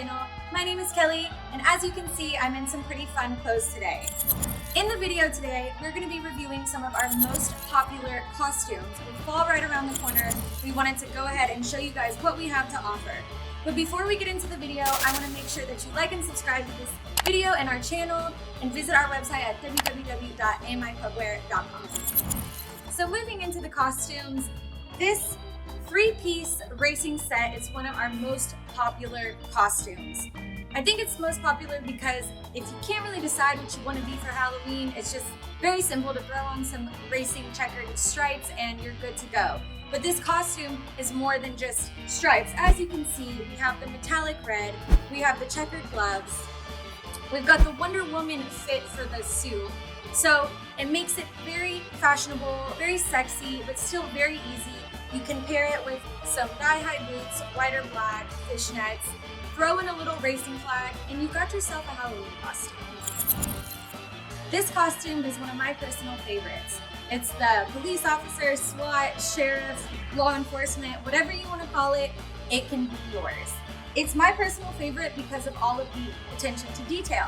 channel. My name is Kelly, and as you can see, I'm in some pretty fun clothes today. In the video today, we're going to be reviewing some of our most popular costumes. With fall right around the corner, we wanted to go ahead and show you guys what we have to offer. But before we get into the video, I want to make sure that you like and subscribe to this video and our channel, and visit our website at www.amiclubwear.com. So moving into the costumes, this 3-piece racing set is one of our most popular costumes. I think it's most popular because if you can't really decide what you want to be for Halloween, it's just very simple to throw on some racing checkered stripes and you're good to go. But this costume is more than just stripes. As you can see, we have the metallic red, we have the checkered gloves, we've got the Wonder Woman fit for the suit. So it makes it very fashionable, very sexy, but still very easy. You can pair it with some thigh-high boots, white or black, fishnets, throw in a little racing flag, and you've got yourself a Halloween costume. This costume is one of my personal favorites. It's the police officer, SWAT, sheriff, law enforcement, whatever you want to call it, it can be yours. It's my personal favorite because of all of the attention to detail.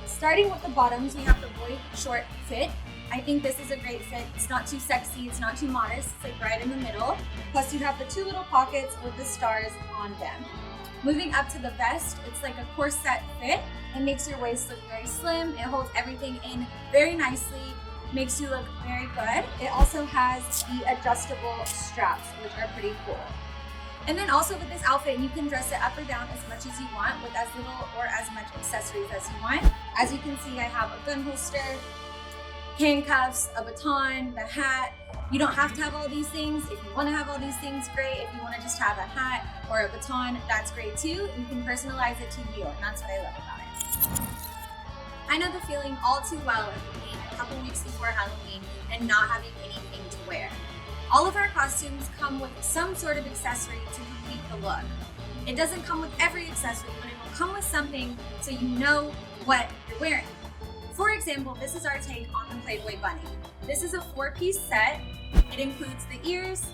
Starting with the bottoms, we have the boy short fit. I think this is a great fit. It's not too sexy, it's not too modest, it's like right in the middle. Plus you have the two little pockets with the stars on them. Moving up to the vest, it's like a corset fit. It makes your waist look very slim. It holds everything in very nicely, makes you look very good. It also has the adjustable straps, which are pretty cool. And then also with this outfit, you can dress it up or down as much as you want with as little or as much accessories as you want. As you can see, I have a gun holster, handcuffs, a baton, the hat. You don't have to have all these things. If you want to have all these things, great. If you want to just have a hat or a baton, that's great too. You can personalize it to you, and that's what I love about it. I know the feeling all too well of being a couple weeks before Halloween and not having anything to wear. All of our costumes come with some sort of accessory to complete the look. It doesn't come with every accessory, but it will come with something so you know what you're wearing. For example, this is our take on the Playboy Bunny. This is a 4-piece set. It includes the ears,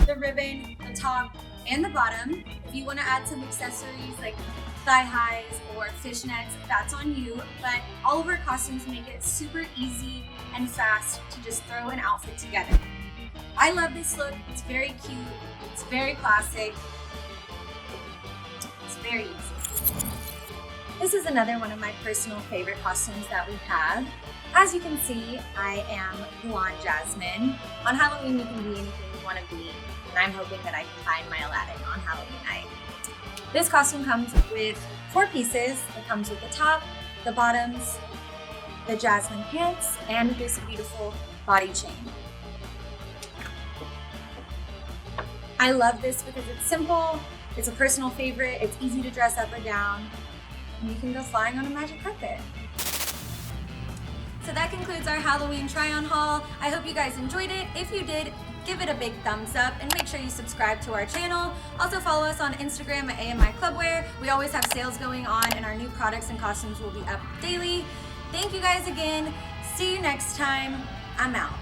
the ribbon, the top, and the bottom. If you want to add some accessories like thigh highs or fishnets, that's on you, but all of our costumes make it super easy and fast to just throw an outfit together. I love this look. It's very cute. It's very classic. It's very easy. This is another one of my personal favorite costumes that we have. As you can see, I am Blonde Jasmine. On Halloween, you can be anything you want to be, and I'm hoping that I can find my Aladdin on Halloween night. This costume comes with 4 pieces. It comes with the top, the bottoms, the Jasmine pants, and this beautiful body chain. I love this because it's simple, it's a personal favorite, it's easy to dress up or down, and you can go flying on a magic carpet. So that concludes our Halloween try-on haul. I hope you guys enjoyed it. If you did, give it a big thumbs up and make sure you subscribe to our channel. Also follow us on Instagram at AMI Clubwear. We always have sales going on and our new products and costumes will be up daily. Thank you guys again. See you next time. I'm out.